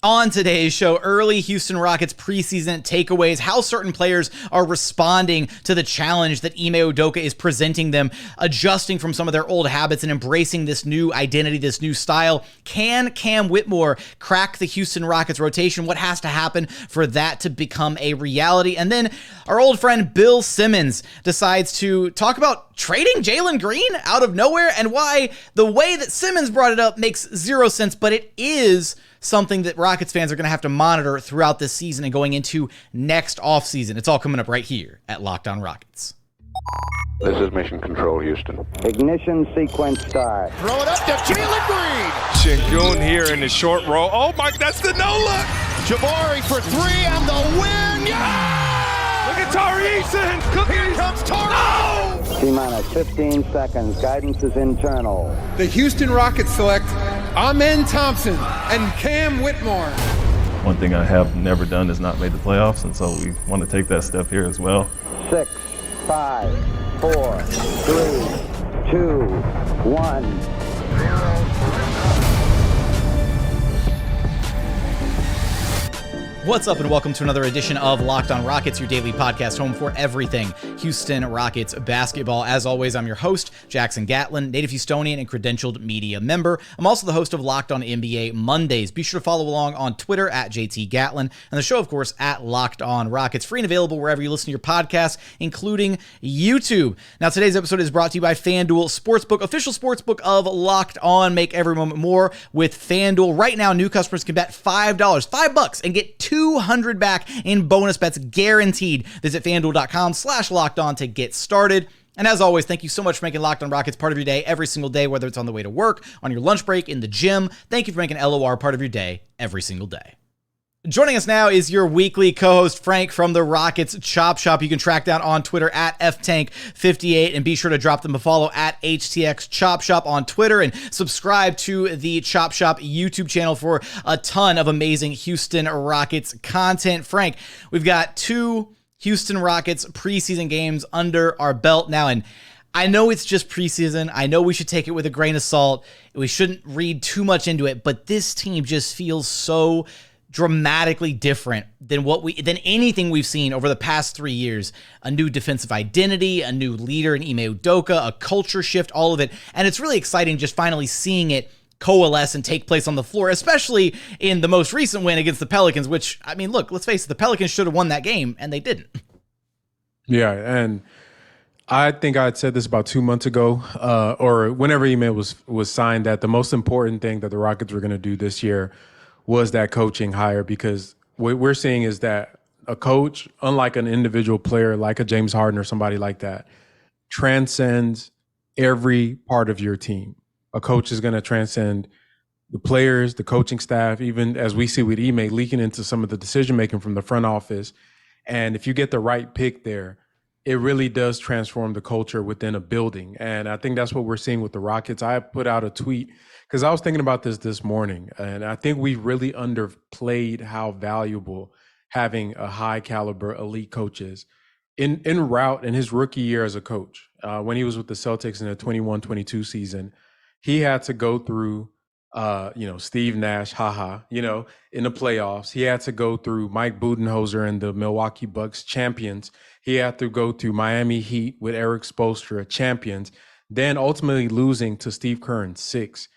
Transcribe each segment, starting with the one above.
On today's show, early Houston Rockets preseason takeaways, how certain players are responding to the challenge that Ime Udoka is presenting them, adjusting from some of their old habits and embracing this new identity, this new style. Can Cam Whitmore crack the Houston Rockets rotation? What has to happen for that to become a reality? And then our old friend Bill Simmons decides to talk about trading Jalen Green out of nowhere and why the way that Simmons brought it up makes zero sense, but it is something that Rockets fans are going to have to monitor throughout this season and going into next offseason. It's all coming up right here at Locked On Rockets. This is Mission Control, Houston. Ignition sequence start. Throw it up to Jalen Green. Sengun here in the short roll. Oh, my, that's the no-look. Jabari for three and the win. Yeah! Look at Tari, Eason. Here comes Tari. No! T-minus 15 seconds. Guidance is internal. The Houston Rockets select Thompson and Cam Whitmore. One thing I have never done is not made the playoffs, and so we want to take that step here as well. 6, 5, 4, 3, 2, 1. What's up and welcome to another edition of Locked On Rockets, your daily podcast home for everything Houston Rockets basketball. As always, I'm your host, Jackson Gatlin, native Houstonian and credentialed media member. I'm also the host of Locked On NBA Mondays. Be sure to follow along on Twitter at JT Gatlin and the show, of course, at Locked On Rockets. Free and available wherever you listen to your podcasts, including YouTube. Now, today's episode is brought to you by FanDuel Sportsbook, official sportsbook of Locked On. Make every moment more with FanDuel. Right now, new customers can bet $5, $5 and get $200 back in bonus bets guaranteed. Visit FanDuel.com/lockedon to get started. And as always, thank you so much for making Locked On Rockets part of your day every single day, whether it's on the way to work, on your lunch break, in the gym. Thank you for making LOR part of your day every single day. Joining us now is your weekly co-host, Frank from the Rockets Chop Shop. You can track down on Twitter at FTank58 and be sure to drop them a follow at HTX Chop Shop on Twitter and subscribe to the Chop Shop YouTube channel for a ton of amazing Houston Rockets content. Frank, we've got two Houston Rockets preseason games under our belt now, and I know it's just preseason. I know we should take it with a grain of salt. We shouldn't read too much into it, but this team just feels so dramatically different than anything we've seen over the past 3 years. A new defensive identity, a new leader in Ime Udoka, a culture shift, all of it. And it's really exciting just finally seeing it coalesce and take place on the floor, especially in the most recent win against the Pelicans, which, I mean, look, let's face it, the Pelicans should have won that game, and they didn't. Yeah, and I think I had said this about 2 months ago, or whenever Ime was signed, that the most important thing that the Rockets were going to do this year was that coaching hire, because what we're seeing is that a coach, unlike an individual player like a James Harden or somebody like that, transcends every part of your team. A coach is going to transcend the players, the coaching staff, even as we see with Ime leaking into some of the decision-making from the front office. And if you get the right pick there, it really does transform the culture within a building. And I think that's what we're seeing with the Rockets. I put out a tweet because I was thinking about this morning, and I think we really underplayed how valuable having a high caliber elite coach is. In route in his rookie year as a coach, when he was with the Celtics in the 21-22 season, he had to go through, Steve Nash, in the playoffs. He had to go through Mike Budenholzer and the Milwaukee Bucks champions. He had to go through Miami Heat with Eric Spoelstra, champions, then ultimately losing to Steve Kerr in 6.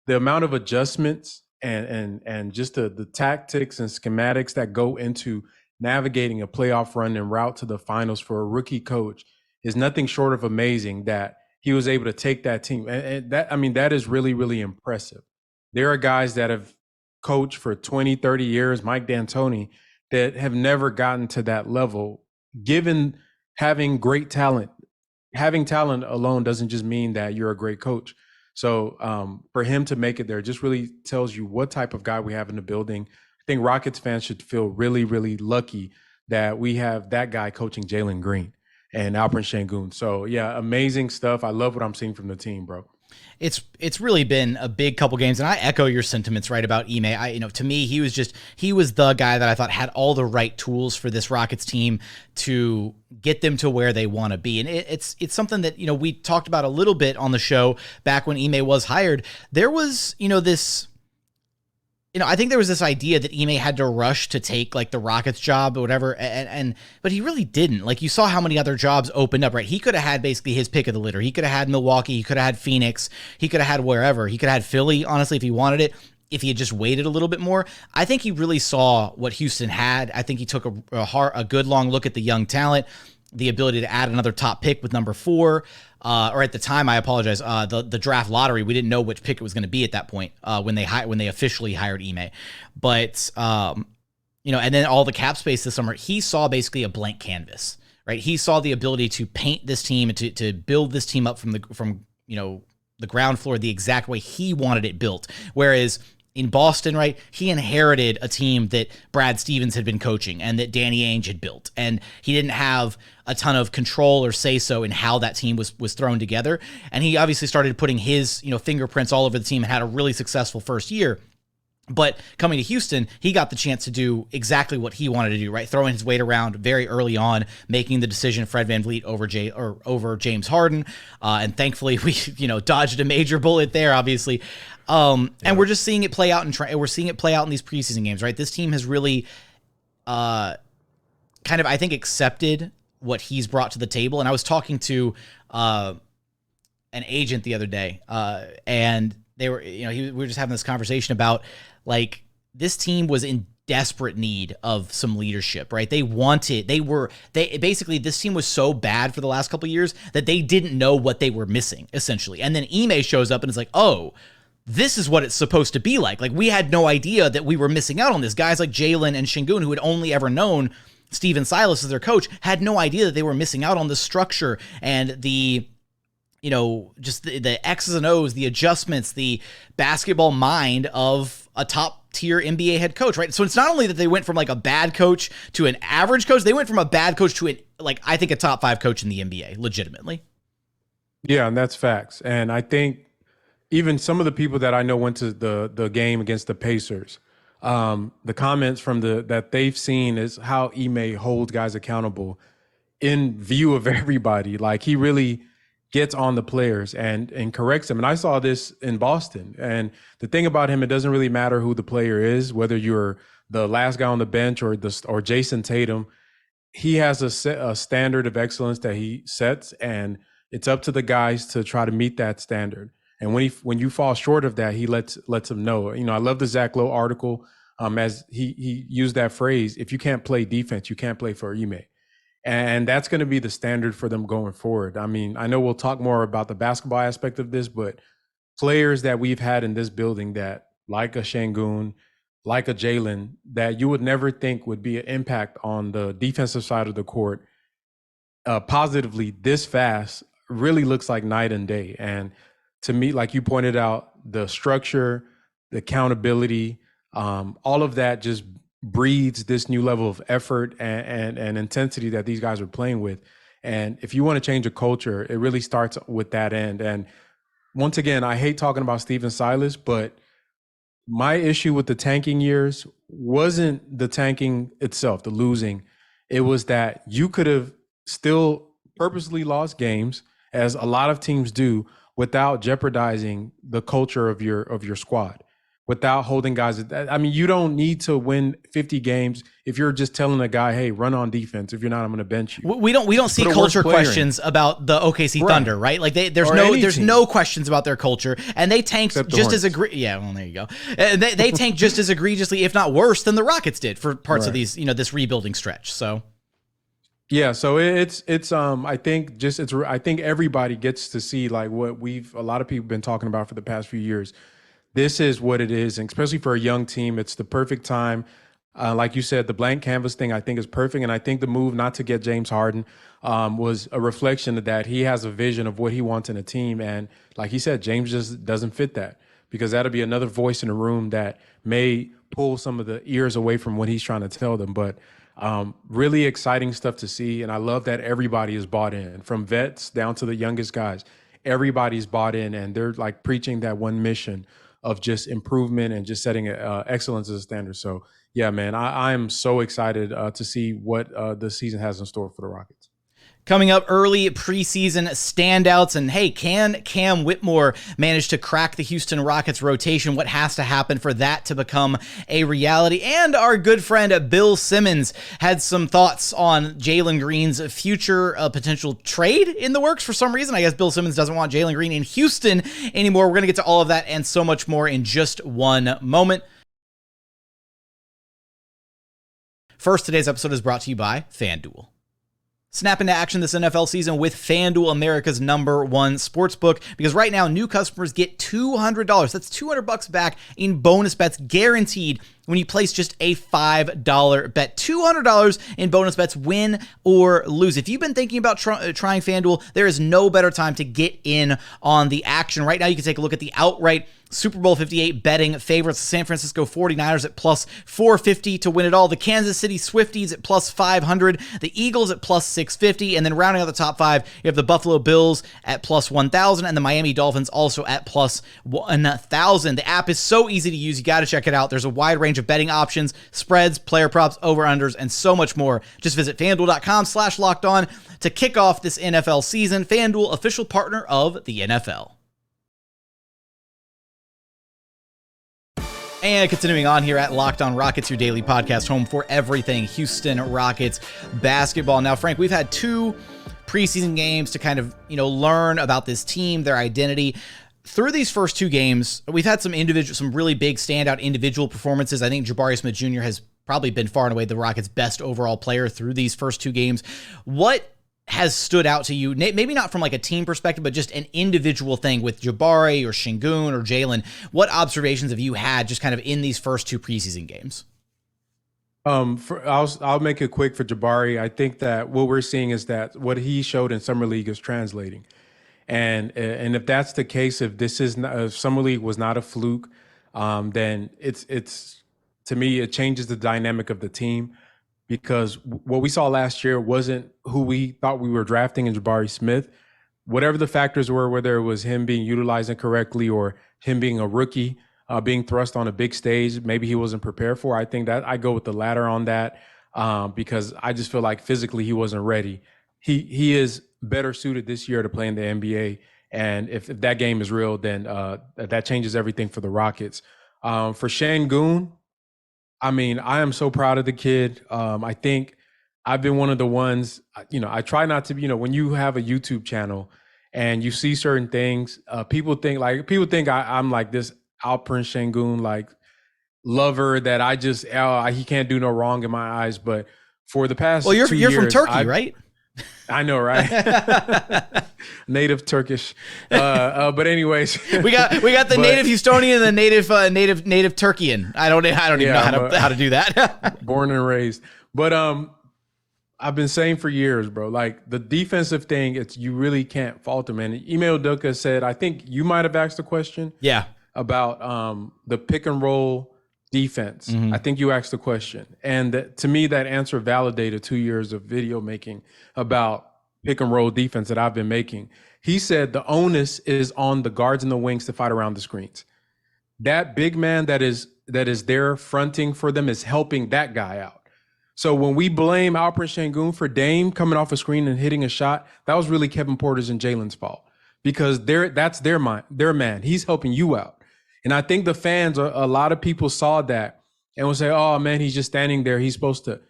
The amount of adjustments and just the tactics and schematics that go into navigating a playoff run and route to the finals for a rookie coach is nothing short of amazing, that he was able to take that team. And that is really, really impressive. There are guys that have coached for 20, 30 years, Mike D'Antoni, that have never gotten to that level, given having great talent. Having talent alone doesn't just mean that you're a great coach. So for him to make it there just really tells you what type of guy we have in the building. I think Rockets fans should feel really, really lucky that we have that guy coaching Jalen Green and Alperen Sengun. So, yeah, amazing stuff. I love what I'm seeing from the team, bro. It's really been a big couple games, and I echo your sentiments right about Ime. To me, he was the guy that I thought had all the right tools for this Rockets team to get them to where they want to be. And it's something that, we talked about a little bit on the show back when Ime was hired. There was, this I think there was this idea that Ime had to rush to take like the Rockets job or whatever, but he really didn't. Like, you saw how many other jobs opened up, right? He could have had basically his pick of the litter. He could have had Milwaukee. He could have had Phoenix. He could have had wherever. He could have had Philly, honestly, if he wanted it, if he had just waited a little bit more. I think he really saw what Houston had. I think he took a good long look at the young talent, the ability to add another top pick with number 4. Or at the time, I apologize, the draft lottery, we didn't know which pick it was going to be at that point when they officially hired Ime. But, and then all the cap space this summer, he saw basically a blank canvas, right? He saw the ability to paint this team and to build this team up from the ground floor the exact way he wanted it built. Whereas in Boston, right, he inherited a team that Brad Stevens had been coaching and that Danny Ainge had built. And he didn't have a ton of control or say-so in how that team was thrown together. And he obviously started putting his, fingerprints all over the team and had a really successful first year. But coming to Houston, he got the chance to do exactly what he wanted to do, right? Throwing his weight around very early on, making the decision Fred VanVleet over James Harden. And thankfully, we, dodged a major bullet there, obviously. And we're just seeing it play out we're seeing it play out in these preseason games, right? This team has really kind of, I think, accepted what he's brought to the table. And I was talking to an agent the other day, and they were, we were just having this conversation about, like, this team was in desperate need of some leadership, right? Basically, this team was so bad for the last couple of years that they didn't know what they were missing, essentially. And then Ime shows up and is like, oh, this is what it's supposed to be like. Like, we had no idea that we were missing out on this. Guys like Jalen and Sengun, who had only ever known Steven Silas as their coach, had no idea that they were missing out on the structure and the, just the X's and O's, the adjustments, the basketball mind of a top tier NBA head coach, right? So it's not only that they went from like a bad coach to an average coach, they went from a bad coach to I think a top 5 coach in the NBA, legitimately. Yeah, and that's facts. And I think even some of the people that I know went to the game against the Pacers, the comments from that they've seen is how Ime holds guys accountable in view of everybody. Like, he really gets on the players and corrects them. And I saw this in Boston. And the thing about him, it doesn't really matter who the player is, whether you're the last guy on the bench or Jason Tatum. He has a standard of excellence that he sets, and it's up to the guys to try to meet that standard. And when you fall short of that, he lets them know. I love the Zach Lowe article, as he used that phrase: if you can't play defense, you can't play for Ime. And that's going to be the standard for them going forward. I mean, I know we'll talk more about the basketball aspect of this, but players that we've had in this building that, like a Sengun, like a Jalen, that you would never think would be an impact on the defensive side of the court positively this fast, really looks like night and day. And to me, like you pointed out, the structure, the accountability, all of that just breeds this new level of effort and intensity that these guys are playing with. And if you want to change a culture, it really starts with that end. And once again, I hate talking about Steven Silas, but my issue with the tanking years wasn't the tanking itself, the losing. It was that you could have still purposely lost games, as a lot of teams do, without jeopardizing the culture of your squad, without holding guys. I mean, you don't need to win 50 games if you're just telling a guy, hey, run on defense. If you're not, I'm going to bench you. We don't see culture questions about the OKC Thunder, right? Like there's no questions about their culture, and they tanked just as Yeah, well, there you go. They tanked just as egregiously, if not worse, than the Rockets did for parts of these, this rebuilding stretch. So. Yeah, so it's I think everybody gets to see like what a lot of people been talking about for the past few years. This is what it is, and especially for a young team, it's the perfect time. Like you said, the blank canvas thing I think is perfect, and I think the move not to get James Harden was a reflection of that. He has a vision of what he wants in a team, and like he said, James just doesn't fit that, because that'll be another voice in the room that may pull some of the ears away from what he's trying to tell them. But really exciting stuff to see, and I love that everybody is bought in, from vets down to the youngest guys. Everybody's bought in, and they're like preaching that one mission of just improvement and just setting excellence as a standard. So yeah, man, I am so excited to see what the season has in store for the Rockets. Coming up, early preseason standouts, and hey, can Cam Whitmore manage to crack the Houston Rockets rotation? What has to happen for that to become a reality? And our good friend Bill Simmons had some thoughts on Jalen Green's future potential trade in the works for some reason. I guess Bill Simmons doesn't want Jalen Green in Houston anymore. We're going to get to all of that and so much more in just one moment. First, today's episode is brought to you by FanDuel. Snap into action this NFL season with FanDuel, America's #1 sportsbook, because right now new customers get $200. That's $200 back in bonus bets guaranteed when you place just a $5 bet. $200 in bonus bets, win or lose. If you've been thinking about trying FanDuel, there is no better time to get in on the action. Right now, you can take a look at the outright Super Bowl 58 betting favorites. The San Francisco 49ers at plus 450 to win it all. The Kansas City Swifties at plus 500. The Eagles at plus 650. And then rounding out the top five, you have the Buffalo Bills at plus 1,000 and the Miami Dolphins also at plus 1,000. The app is so easy to use. You got to check it out. There's a wide range of betting options, spreads, player props, over-unders, and so much more. Just visit FanDuel.com/lockedon to kick off this NFL season. FanDuel, official partner of the NFL. And continuing on here at Locked On Rockets, your daily podcast home for everything Houston Rockets basketball. Now, Frank, we've had two preseason games to kind of, learn about this team, their identity. Through these first two games, we've had some really big standout individual performances. I think Jabari Smith Jr. has probably been far and away the Rockets' best overall player through these first two games. What has stood out to you, maybe not from like a team perspective, but just an individual thing with Jabari or Sengun or Jalen? What observations have you had just kind of in these first two preseason games? I'll make it quick for Jabari. I think that what we're seeing is that what he showed in Summer League is translating. And if that's the case, if Summer League was not a fluke, then it's to me, it changes the dynamic of the team. Because what we saw last year wasn't who we thought we were drafting in Jabari Smith. Whatever the factors were, whether it was him being utilized incorrectly or him being a rookie, being thrust on a big stage, maybe he wasn't prepared for. I think that I go with the latter on that because I just feel like physically he wasn't ready. He is better suited this year to play in the NBA. And if that game is real, then that changes everything for the Rockets. For Sengun, I mean, I am so proud of the kid. I think I've been one of the ones, I try not to, when you have a YouTube channel and you see certain things, people think I'm like this Alperen Sengun, like lover that I just, he can't do no wrong in my eyes. But for the past 2 years. You're from Turkey, right? I know, right? Native Turkish. But anyways, we got the native Houstonian and the native Turkian. I don't even know how to do that. Born and raised. But I've been saying for years, bro, like the defensive thing, you really can't fault him. And Ime Udoka said, I think you might have asked the question. Yeah. About the pick and roll defense. I think you asked the question. And to me, that answer validated 2 years of video making about pick and roll defense that I've been making. He said the onus is on the guards and the wings to fight around the screens. That big man that is there fronting for them is helping that guy out. So when we blame Alperen Sengun for Dame coming off a screen and hitting a shot, that was really Kevin Porter's and Jalen's fault because that's their man. He's helping you out. And I think the fans, a lot of people saw that and will say, oh, man, he's just standing there. He's supposed to.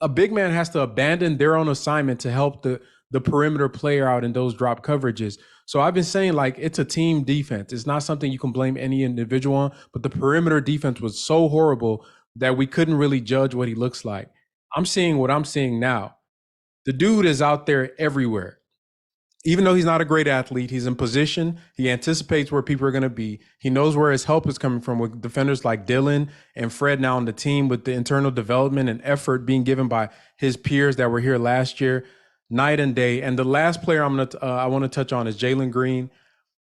A big man has to abandon their own assignment to help the perimeter player out in those drop coverages. So I've been saying, like, it's a team defense. It's not something you can blame any individual on. But the perimeter defense was so horrible that we couldn't really judge what he looks like. I'm seeing what I'm seeing now. The dude is out there everywhere. Even though he's not a great athlete, he's in position. He anticipates where people are going to be. He knows where his help is coming from with defenders like Dillon and Fred now on the team with the internal development and effort being given by his peers that were here last year, night and day. And the last player I want to touch on is Jalen Green.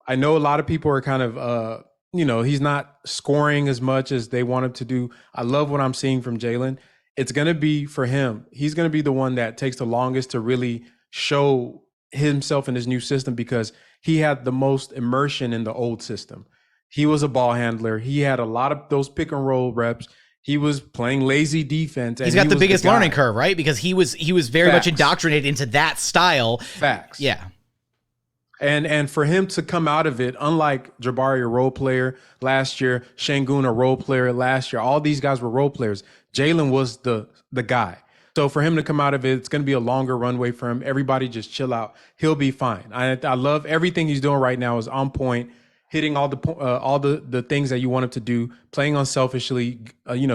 I know a lot of people are kind of, he's not scoring as much as they want him to do. I love what I'm seeing from Jalen. It's going to be for him. He's going to be the one that takes the longest to really show himself in his new system because he had the most immersion in the old system. He was a ball handler. He had a lot of those pick and roll reps. he was playing lazy defense. And he's got the biggest guy. learning curve, right? Because he was very much indoctrinated into that style. Facts. Yeah. And for him to come out of it, unlike Jabari, a role player last year, Sengun, a role player last year, all these guys were role players. Jalen was the guy. So for him to come out of it, it's going to be a longer runway for him. Everybody just chill out. He'll be fine. I love everything he's doing right now is on point, hitting all the things that you want him to do, playing unselfishly,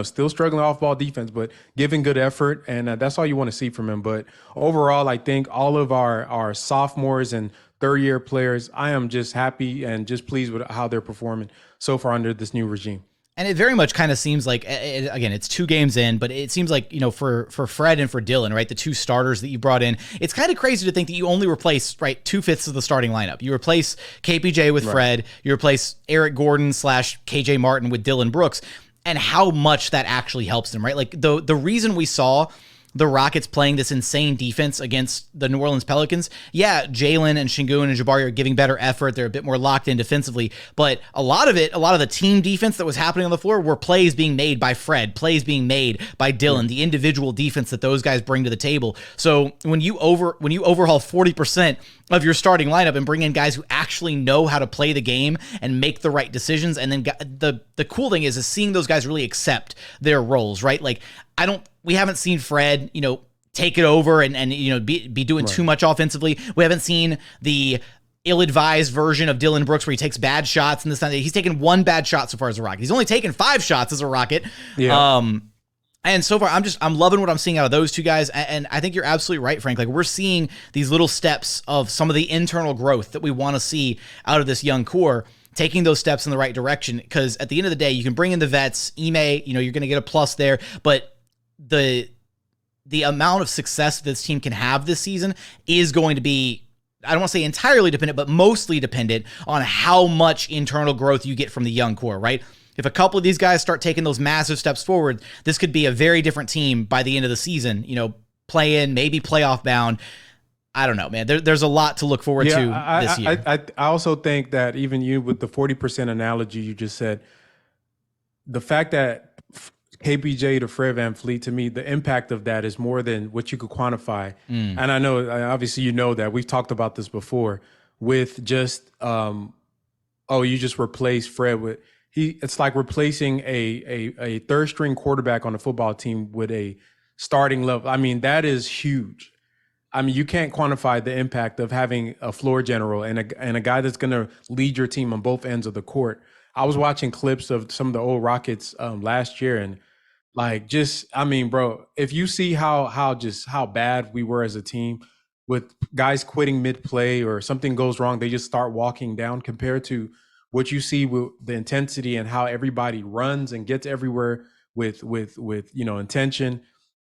still struggling off ball defense, but giving good effort. And that's all you want to see from him. But overall, I think all of our sophomores and third-year players, I am just happy and just pleased with how they're performing so far under this new regime. And it very much kind of seems like, again, it's 2 games in, but it seems like, for Fred and for Dillon, right, the 2 starters that you brought in, it's kind of crazy to think that you only replace, right, 2/5 of the starting lineup. You replace KPJ with Fred, you replace Eric Gordon / KJ Martin with Dillon Brooks, and how much that actually helps them, right? Like the reason we saw the Rockets playing this insane defense against the New Orleans Pelicans, yeah, Jalen and Sengun and Jabari are giving better effort. They're a bit more locked in defensively, but a lot of the team defense that was happening on the floor were plays being made by Fred, plays being made by Dillon, the individual defense that those guys bring to the table. So when you overhaul 40% of your starting lineup and bring in guys who actually know how to play the game and make the right decisions, and then the cool thing is seeing those guys really accept their roles, right? Like we haven't seen Fred, take it over and be doing too much offensively. We haven't seen the ill-advised version of Dillon Brooks where he takes bad shots and this time. He's taken 1 bad shot so far as a Rocket. He's only taken 5 shots as a Rocket. Yeah. And so far, I'm loving what I'm seeing out of those 2 guys. And I think you're absolutely right, Frank. Like, we're seeing these little steps of some of the internal growth that we want to see out of this young core, taking those steps in the right direction. Because at the end of the day, you can bring in the vets. Ime, you're going to get a plus there. But the amount of success this team can have this season is going to be, I don't want to say entirely dependent, but mostly dependent on how much internal growth you get from the young core, right? If a couple of these guys start taking those massive steps forward, this could be a very different team by the end of the season, play-in, maybe playoff bound. I don't know, man. There's a lot to look forward to this year. I also think that even you, with the 40% analogy you just said, the fact that KPJ to Fred VanVleet, to me, the impact of that is more than what you could quantify. And I know, obviously, that we've talked about this before with just, you just replace Fred with, it's like replacing a third string quarterback on a football team with a starting level. I mean, that is huge. I mean, you can't quantify the impact of having a floor general and a guy that's going to lead your team on both ends of the court. I was watching clips of some of the old Rockets last year, and bro, if you see how bad we were as a team with guys quitting mid-play or something goes wrong, they just start walking down, compared to what you see with the intensity and how everybody runs and gets everywhere with intention.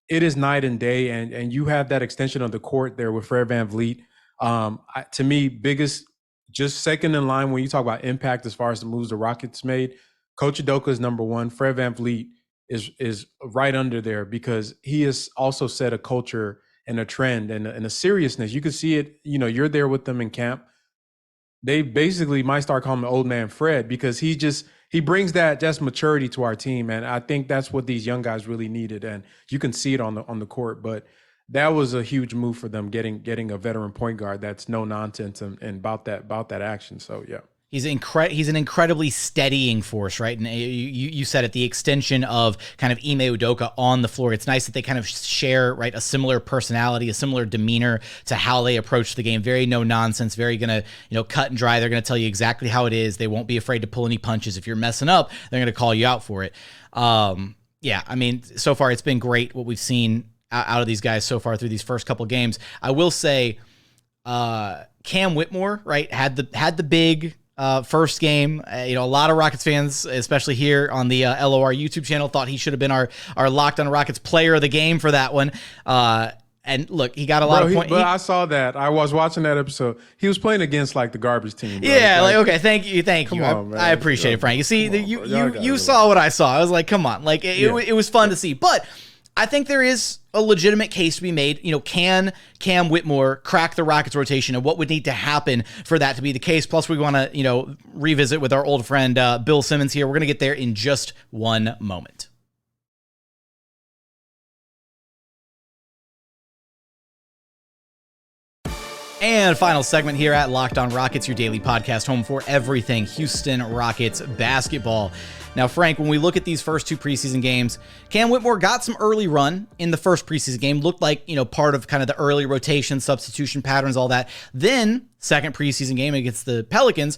It is night and day, and you have that extension of the court there with Fred VanVleet. To me, biggest, just second in line when you talk about impact as far as the moves the Rockets made. Coach Udoka is number 1. Fred VanVleet is right under there, because he has also set a culture and a trend and a seriousness. You can see it. You're there with them in camp. They basically might start calling him old man Fred, because he brings that maturity to our team, and I think that's what these young guys really needed, and you can see it on the court. But that was a huge move for them, getting a veteran point guard that's no nonsense and about that action. So yeah. He's an incredibly steadying force, right? And you said it, the extension of kind of Ime Udoka on the floor. It's nice that they kind of share, right, a similar personality, a similar demeanor to how they approach the game. Very no nonsense, very gonna, cut and dry. They're gonna tell you exactly how it is. They won't be afraid to pull any punches. If you're messing up, they're gonna call you out for it. Yeah, I mean, so far it's been great what we've seen out of these guys so far through these first couple games. I will say, Cam Whitmore, right, had the big first game. A lot of Rockets fans, especially here on the LOR YouTube channel, thought he should have been our Locked on Rockets player of the game for that one. And look, he got a lot of points. But I saw that. I was watching that episode. He was playing against the garbage team. Bro. Yeah, okay, thank you. I appreciate it, Frank. You see, you saw what I saw. I was like, come on, it was fun to see. But I think there is a legitimate case to be made. Can Cam Whitmore crack the Rockets rotation, and what would need to happen for that to be the case? Plus, we want to, revisit with our old friend Bill Simmons here. We're going to get there in just one moment. And final segment here at Locked On Rockets, your daily podcast home for everything Houston Rockets basketball. Now, Frank, when we look at these first two preseason games, Cam Whitmore got some early run in the first preseason game, looked like, part of kind of the early rotation, substitution patterns, all that. Then, second preseason game against the Pelicans,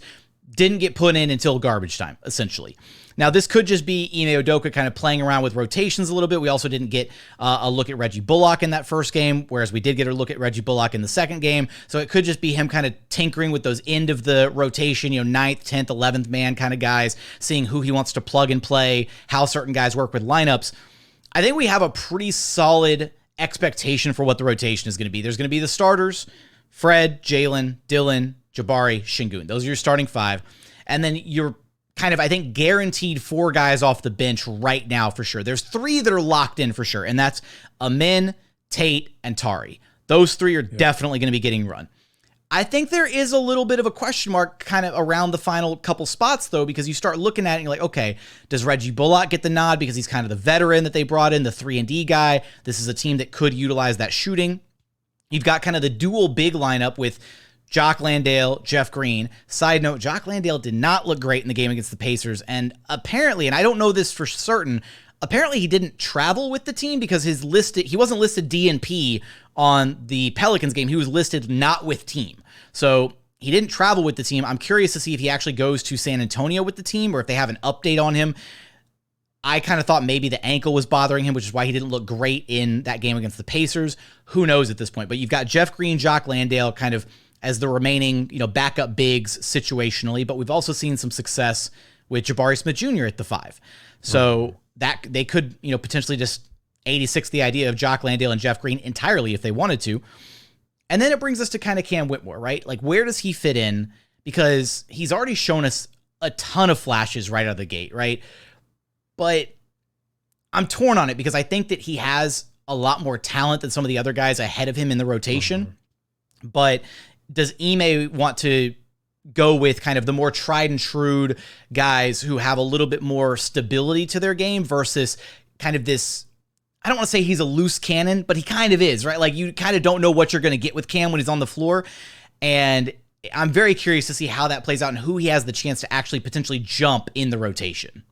didn't get put in until garbage time, essentially. Now, this could just be Ime Udoka kind of playing around with rotations a little bit. We also didn't get a look at Reggie Bullock in that first game, whereas we did get a look at Reggie Bullock in the second game. So it could just be him kind of tinkering with those end of the rotation, 9th, 10th, 11th man kind of guys, seeing who he wants to plug and play, how certain guys work with lineups. I think we have a pretty solid expectation for what the rotation is going to be. There's going to be the starters, Fred, Jalen, Dillon, Jabari, Sengun. Those are your starting five. And then you're kind of, I think, guaranteed 4 guys off the bench right now for sure. There's 3 that are locked in for sure, and that's Amin, Tate, and Tari. Those 3 are definitely going to be getting run. I think there is a little bit of a question mark kind of around the final couple spots, though, because you start looking at it and you're like, okay, does Reggie Bullock get the nod because he's kind of the veteran that they brought in, the 3-and-D guy? This is a team that could utilize that shooting. You've got kind of the dual big lineup with Jock Landale, Jeff Green. Side note, Jock Landale did not look great in the game against the Pacers. And apparently, and I don't know this for certain, apparently he didn't travel with the team because he wasn't listed DNP on the Pelicans game. He was listed not with team. So he didn't travel with the team. I'm curious to see if he actually goes to San Antonio with the team or if they have an update on him. I kind of thought maybe the ankle was bothering him, which is why he didn't look great in that game against the Pacers. Who knows at this point? But you've got Jeff Green, Jock Landale kind of as the remaining, backup bigs situationally, but we've also seen some success with Jabari Smith Jr. at the 5. So that they could, potentially just 86 the idea of Jock Landale and Jeff Green entirely if they wanted to. And then it brings us to kind of Cam Whitmore, right? Like, where does he fit in? Because he's already shown us a ton of flashes right out of the gate, right? But I'm torn on it because I think that he has a lot more talent than some of the other guys ahead of him in the rotation. But does Ime want to go with kind of the more tried and true guys who have a little bit more stability to their game versus kind of this, I don't want to say he's a loose cannon, but he kind of is, right? Like, you kind of don't know what you're going to get with Cam when he's on the floor. And I'm very curious to see how that plays out and who he has the chance to actually potentially jump in the rotation.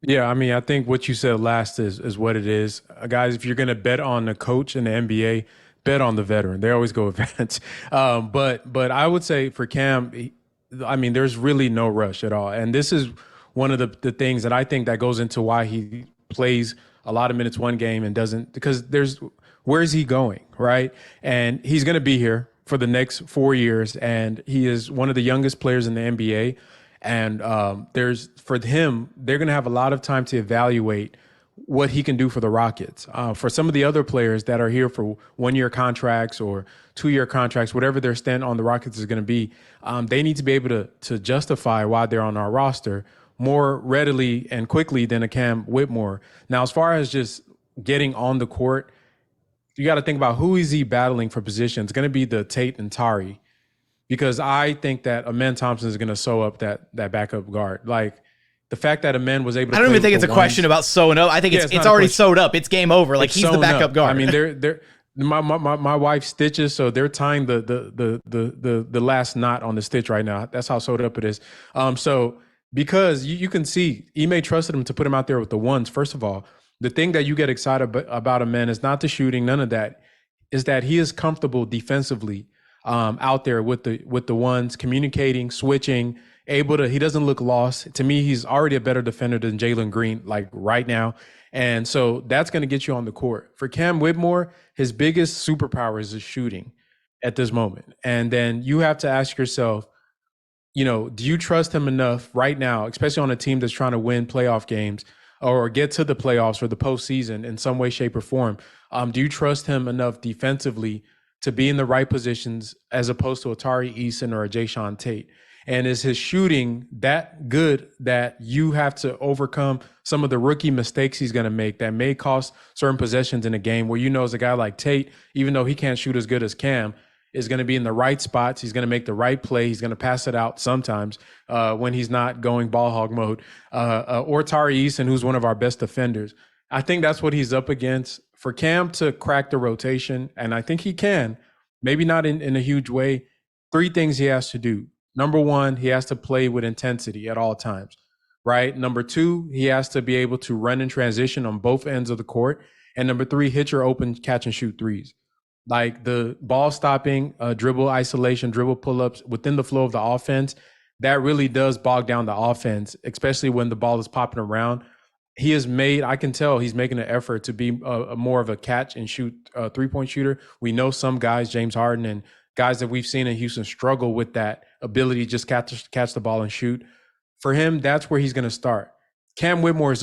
Yeah, I mean, I think what you said last is what it is. Guys, if you're going to bet on the coach in the NBA, bet on the veteran. They always go with vets. But I would say for Cam, I mean, there's really no rush at all. And this is one of the things that I think that goes into why he plays a lot of minutes one game and doesn't, because where is he going, right? And he's going to be here for the next 4 years. And he is one of the youngest players in the NBA. And for him, they're going to have a lot of time to evaluate what he can do for the Rockets. For some of the other players that are here for 1-year contracts or 2-year contracts, whatever their stand on the Rockets is going to be, they need to be able to justify why they're on our roster more readily and quickly than a Cam Whitmore. Now, as far as just getting on the court, you got to think about who is he battling for position. It's going to be the Tate and Tari, because I think that Amen Thompson is going to sew up that backup guard. Like, the fact that Amen was able to, I don't even think it's a question about sewing up. I think it's already sewed up. It's game over. Like, he's the backup guard. I mean, they're my wife stitches, so they're tying the last knot on the stitch right now. That's how sewed up it is. So because you can see Ime trusted him to put him out there with the ones. First of all, the thing that you get excited about Amen is not the shooting, none of that, is that he is comfortable defensively out there with the ones, communicating, switching. He doesn't look lost. To me, he's already a better defender than Jalen Green, like right now. And so that's going to get you on the court. For Cam Whitmore, his biggest superpower is his shooting at this moment. And then you have to ask yourself, do you trust him enough right now, especially on a team that's trying to win playoff games or get to the playoffs or the postseason in some way, shape, or form? Do you trust him enough defensively to be in the right positions as opposed to a Tari, Eason, or a Jae'Sean Tate? And is his shooting that good that you have to overcome some of the rookie mistakes he's going to make that may cost certain possessions in a game where as a guy like Tate, even though he can't shoot as good as Cam, is going to be in the right spots. He's going to make the right play. He's going to pass it out sometimes when he's not going ball hog mode. Or Tari Eason, who's one of our best defenders. I think that's what he's up against. For Cam to crack the rotation, and I think he can, maybe not in a huge way. 3 things he has to do. Number 1, he has to play with intensity at all times, right? Number 2, he has to be able to run in transition on both ends of the court. And number 3, hit your open catch and shoot threes. Like the ball stopping, dribble isolation, dribble pull-ups within the flow of the offense, that really does bog down the offense, especially when the ball is popping around. He has made, I can tell he's making an effort to be more of a catch and shoot three-point shooter. We know some guys, James Harden and guys that we've seen in Houston, struggle with that ability to just catch the ball and shoot. For him, that's where he's going to start. Cam Whitmore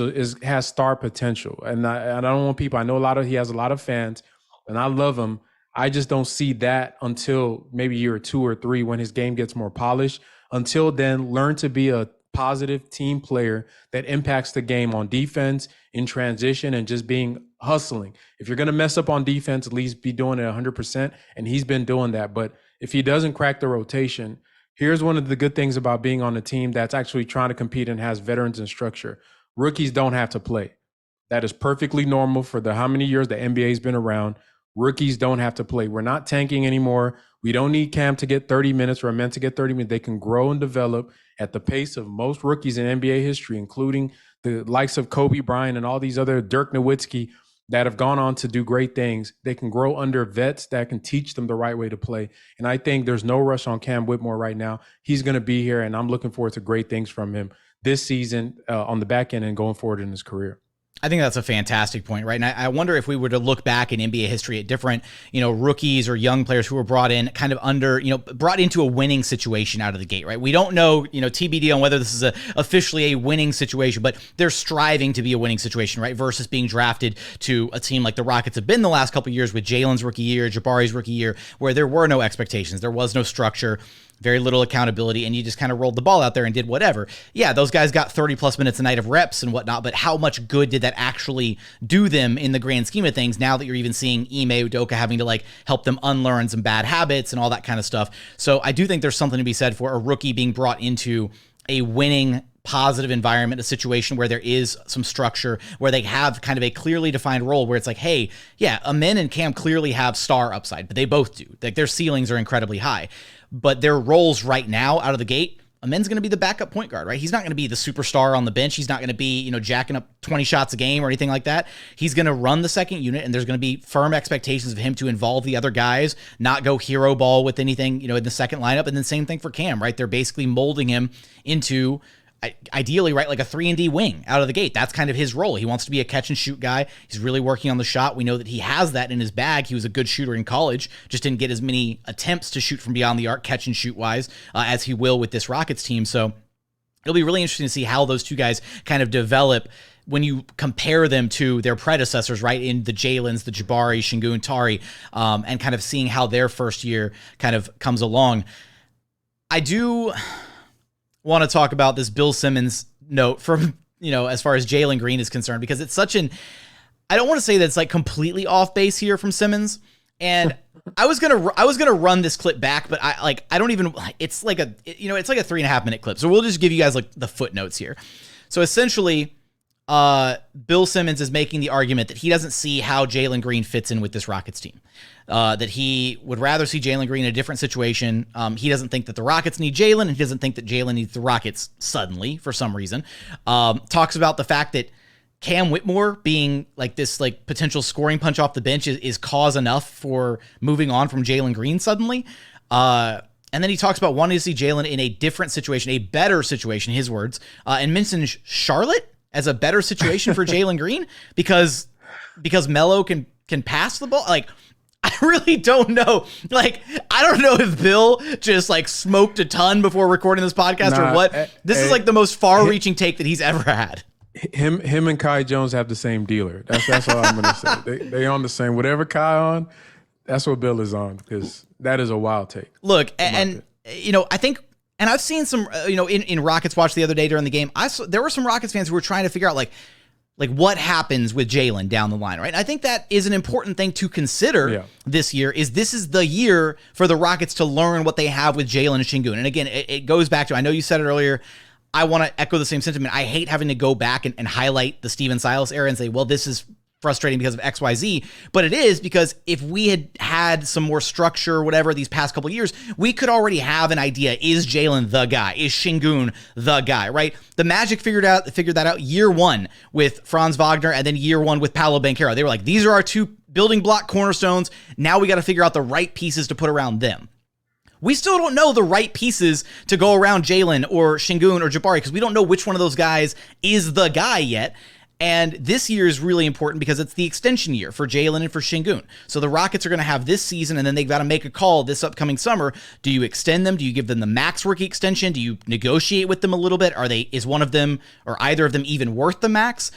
has star potential. And I don't want people, I know he has a lot of fans, and I love him. I just don't see that until maybe year 2 or 3 when his game gets more polished. Until then, learn to be a positive team player that impacts the game on defense, in transition, and just hustling. If you're going to mess up on defense, at least be doing it 100%. And he's been doing that. But if he doesn't crack the rotation, here's one of the good things about being on a team that's actually trying to compete and has veterans and structure. Rookies don't have to play. That is perfectly normal for how many years the NBA's been around. Rookies don't have to play. We're not tanking anymore. We don't need Cam to get 30 minutes or a man to get 30 minutes. They can grow and develop at the pace of most rookies in NBA history, including the likes of Kobe Bryant and all these other Dirk Nowitzki that have gone on to do great things. They can grow under vets that can teach them the right way to play. And I think there's no rush on Cam Whitmore right now. He's going to be here, and I'm looking forward to great things from him this season on the back end and going forward in his career. I think that's a fantastic point, right? And I wonder if we were to look back in NBA history at different, rookies or young players who were brought in kind of brought into a winning situation out of the gate, right? We don't know, TBD on whether this is officially a winning situation, but they're striving to be a winning situation, right? Versus being drafted to a team like the Rockets have been the last couple of years with Jalen's rookie year, Jabari's rookie year, where there were no expectations. There was no structure, very little accountability, and you just kind of rolled the ball out there and did whatever. Yeah, those guys got 30 plus minutes a night of reps and whatnot, but how much good did that actually do them in the grand scheme of things now that you're even seeing Ime Udoka having to help them unlearn some bad habits and all that kind of stuff? So I do think there's something to be said for a rookie being brought into a winning, positive environment, a situation where there is some structure, where they have kind of a clearly defined role where it's like, hey, yeah, Amen and Cam clearly have star upside, but they both do. Their ceilings are incredibly high. But their roles right now out of the gate, Amen's going to be the backup point guard, right? He's not going to be the superstar on the bench. He's not going to be, jacking up 20 shots a game or anything like that. He's going to run the second unit, and there's going to be firm expectations of him to involve the other guys, not go hero ball with anything, in the second lineup. And then same thing for Cam, right? They're basically molding him into, ideally, right, like a 3-and-D wing out of the gate. That's kind of his role. He wants to be a catch and shoot guy. He's really working on the shot. We know that he has that in his bag. He was a good shooter in college, just didn't get as many attempts to shoot from beyond the arc, catch and shoot wise, as he will with this Rockets team. So it'll be really interesting to see how those two guys kind of develop when you compare them to their predecessors, right, in the Jalen's, the Jabari, Sengun, Tari, and kind of seeing how their first year kind of comes along. I do want to talk about this Bill Simmons note from, as far as Jalen Green is concerned, because it's such I don't want to say that it's completely off base here from Simmons. And I was going to run this clip back, but I don't even, it's like a 3.5 minute clip. So we'll just give you guys the footnotes here. So essentially, Bill Simmons is making the argument that he doesn't see how Jalen Green fits in with this Rockets team. That he would rather see Jalen Green in a different situation. He doesn't think that the Rockets need Jalen, and he doesn't think that Jalen needs the Rockets suddenly for some reason. Talks about the fact that Cam Whitmore being this potential scoring punch off the bench is cause enough for moving on from Jalen Green suddenly. And then he talks about wanting to see Jalen in a different situation, a better situation, his words, and mentions Charlotte as a better situation for Jalen Green because Melo can pass the ball. I really don't know. I don't know if Bill just smoked a ton before recording this podcast or what. This is the most far-reaching take that he's ever had. Him and Kai Jones have the same dealer. That's all I'm going to say. They on the same. Whatever Kai on, that's what Bill is on, because that is a wild take. Look, and I think, and I've seen some, in Rockets Watch the other day during the game, there were some Rockets fans who were trying to figure out what happens with Jalen down the line, right? I think that is an important thing to consider this year. This is the year for the Rockets to learn what they have with Jalen and Sengun. And again, it goes back to, I know you said it earlier, I want to echo the same sentiment. I hate having to go back and highlight the Steven Silas era and say, well, this is frustrating because of XYZ, but it is because if we had had some more structure or whatever these past couple of years, we could already have an idea. Is Jalen the guy? Is Sengun the guy, right? The Magic figured that out year one with Franz Wagner and then year one with Paolo Banchero. They were like, these are our two building block cornerstones. Now we got to figure out the right pieces to put around them. We still don't know the right pieces to go around Jalen or Sengun or Jabari because we don't know which one of those guys is the guy yet. And this year is really important because it's the extension year for Jalen and for Sengun. So the Rockets are going to have this season, and then they've got to make a call this upcoming summer. Do you extend them? Do you give them the max rookie extension? Do you negotiate with them a little bit? Is one of them or either of them even worth the max?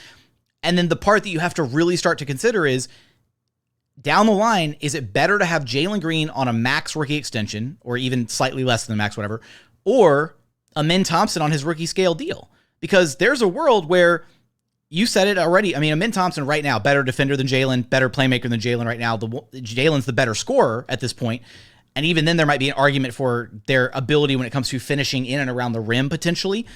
And then the part that you have to really start to consider is, down the line, is it better to have Jalen Green on a max rookie extension, or even slightly less than the max, whatever, or Ime Thompson on his rookie scale deal? Because there's a world where, you said it already. I mean, Ime Thompson right now, better defender than Jalen, better playmaker than Jalen right now. Jalen's the better scorer at this point. And even then, there might be an argument for their ability when it comes to finishing in and around the rim, potentially.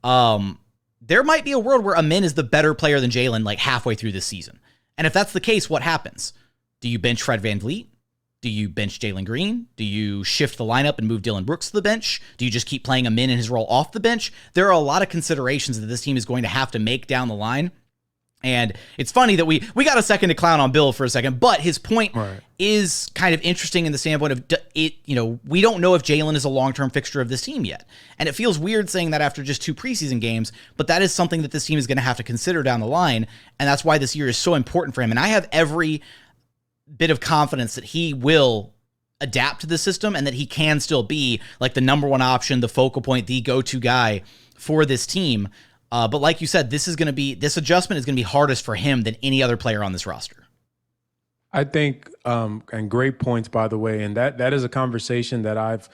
There might be a world where Ime is the better player than Jalen like halfway through this season. And if that's the case, what happens? Do you bench Fred VanVleet? Do you bench Jalen Green? Do you shift the lineup and move Dillon Brooks to the bench? Do you just keep playing him in his role off the bench? There are a lot of considerations that this team is going to have to make down the line. And it's funny that we got a second to clown on Bill for a second, but his point is kind of interesting in the standpoint of it. We don't know if Jalen is a long-term fixture of this team yet. And it feels weird saying that after just 2 preseason games, but that is something that this team is going to have to consider down the line. And that's why this year is so important for him. And I have every bit of confidence that he will adapt to the system and that he can still be like the number one option, the focal point, the go-to guy for this team. But like you said, this adjustment is going to be hardest for him than any other player on this roster. I think, and great points, by the way, and that is a conversation that I've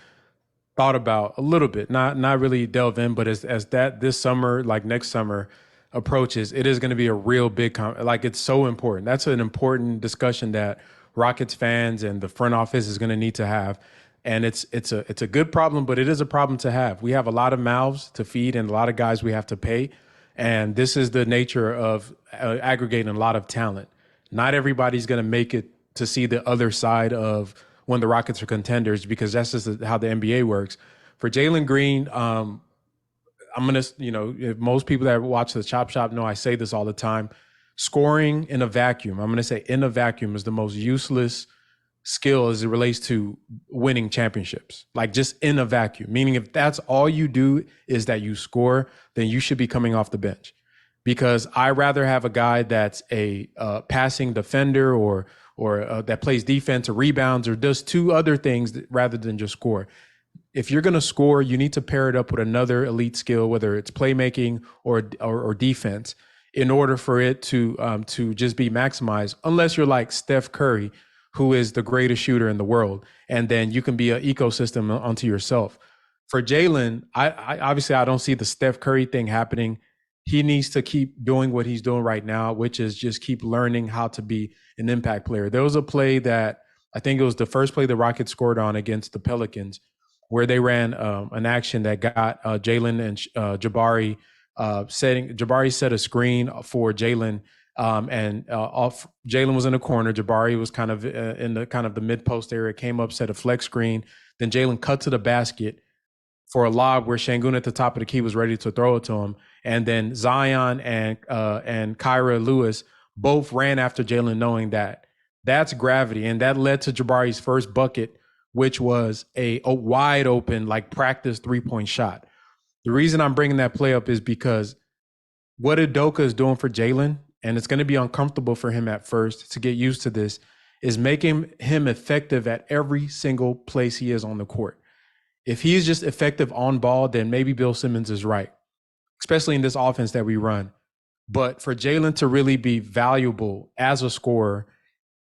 thought about a little bit, not really delve in, but as that this summer, like next summer, approaches, it is going to be a real big, it's so important. That's an important discussion that Rockets fans and the front office is going to need to have. And it's a good problem, but it is a problem to have. We have a lot of mouths to feed and a lot of guys we have to pay. And this is the nature of aggregating a lot of talent. Not everybody's going to make it to see the other side of when the Rockets are contenders, because that's just how the NBA works. For Jalen Green, I'm going to, if most people that watch the Chop Shop know I say this all the time, scoring in a vacuum, I'm going to say in a vacuum, is the most useless skill as it relates to winning championships. Like just in a vacuum, meaning if that's all you do is that you score, then you should be coming off the bench. Because I rather have a guy that's a passing defender or that plays defense or rebounds or does 2 other things rather than just score. If you're going to score, you need to pair it up with another elite skill, whether it's playmaking or defense, in order for it to just be maximized. Unless you're like Steph Curry, who is the greatest shooter in the world, and then you can be an ecosystem unto yourself. For Jalen, I obviously I don't see the Steph Curry thing happening. He needs to keep doing what he's doing right now, which is just keep learning how to be an impact player. There was a play that I think it was the first play the Rockets scored on against the Pelicans, where they ran an action that got Jalen and Jabari Jabari set a screen for Jalen, and Jalen was in the corner. Jabari was kind of in the mid post area, came up, set a flex screen. Then Jalen cut to the basket for a lob where Sengun at the top of the key was ready to throw it to him. And then Zion and Kyra Lewis both ran after Jalen, knowing that that's gravity. And that led to Jabari's first bucket, which was a wide open, like practice 3-point shot. The reason I'm bringing that play up is because what Udoka is doing for Jalen, and it's going to be uncomfortable for him at first to get used to this, is making him effective at every single place he is on the court. If he's just effective on ball, then maybe Bill Simmons is right, especially in this offense that we run. But for Jalen to really be valuable as a scorer,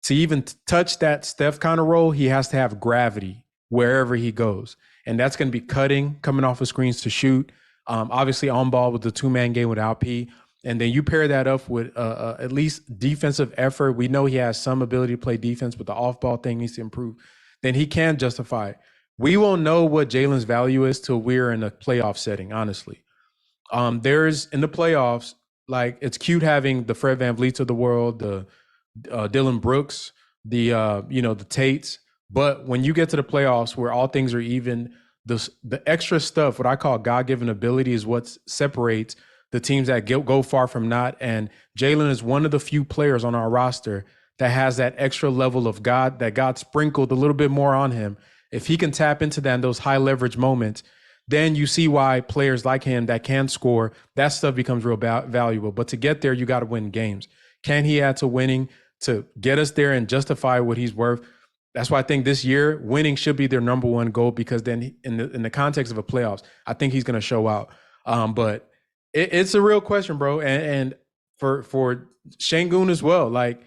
to even touch that Steph kind of role, he has to have gravity wherever he goes. And that's going to be cutting, coming off of screens to shoot, obviously on ball with the 2-man game with Alp. And then you pair that up with at least defensive effort. We know he has some ability to play defense, but the off-ball thing needs to improve. Then he can justify it. We won't know what Jalen's value is till we're in a playoff setting, honestly. There's, in the playoffs, like it's cute having the Fred VanVleets of the world, the Dylan Brooks, the the Tates. But when you get to the playoffs where all things are even, the extra stuff, what I call God-given ability, is what separates the teams that go far from not. And Jalen is one of the few players on our roster that has that extra level of God, that God sprinkled a little bit more on him. If he can tap into that in those high leverage moments, then you see why players like him that can score, that stuff becomes real valuable. But to get there, you got to win games. Can he add to winning to get us there and justify what he's worth? That's why I think this year winning should be their number one goal, because then in the context of a playoffs, I think he's going to show out. But it's a real question, bro. And for Sengun as well, like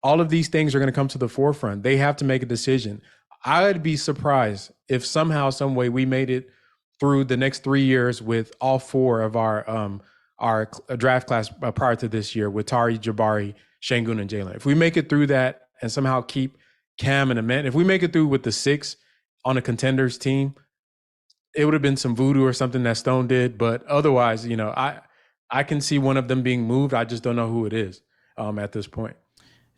all of these things are going to come to the forefront. They have to make a decision. I'd be surprised if somehow, some way we made it through the next 3 years with all four of our draft class prior to this year with Tari, Jabari, Sengun, and Jalen. If we make it through that and somehow keep Cam and Amen, if we make it through with the 6 on a contenders team, it would have been some voodoo or something that Stone did. But otherwise, I can see one of them being moved. I just don't know who it is at this point.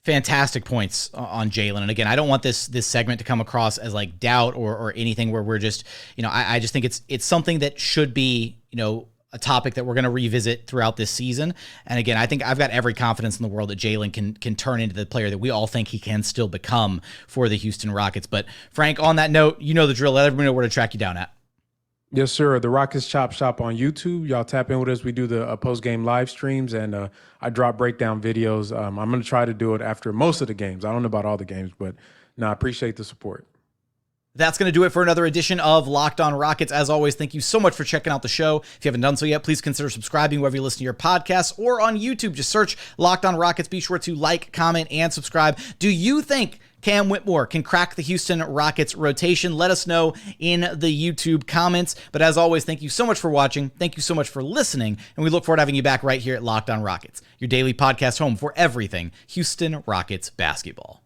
Fantastic points on Jalen. And again, I don't want this segment to come across as like doubt or anything where we're just, I just think it's something that should be, a topic that we're going to revisit throughout this season. And again, I think I've got every confidence in the world that Jalen can turn into the player that we all think he can still become for the Houston Rockets. But Frank, on that note, you know the drill. Let everybody know where to track you down at. Yes, sir. The Rockets Chop Shop on YouTube. Y'all tap in with us. We do the post-game live streams, and I drop breakdown videos. I'm going to try to do it after most of the games. I don't know about all the games, but I appreciate the support. That's going to do it for another edition of Locked On Rockets. As always, thank you so much for checking out the show. If you haven't done so yet, please consider subscribing wherever you listen to your podcasts or on YouTube. Just search Locked On Rockets. Be sure to like, comment, and subscribe. Do you think Cam Whitmore can crack the Houston Rockets rotation? Let us know in the YouTube comments. But as always, thank you so much for watching. Thank you so much for listening. And we look forward to having you back right here at Locked On Rockets, your daily podcast home for everything Houston Rockets basketball.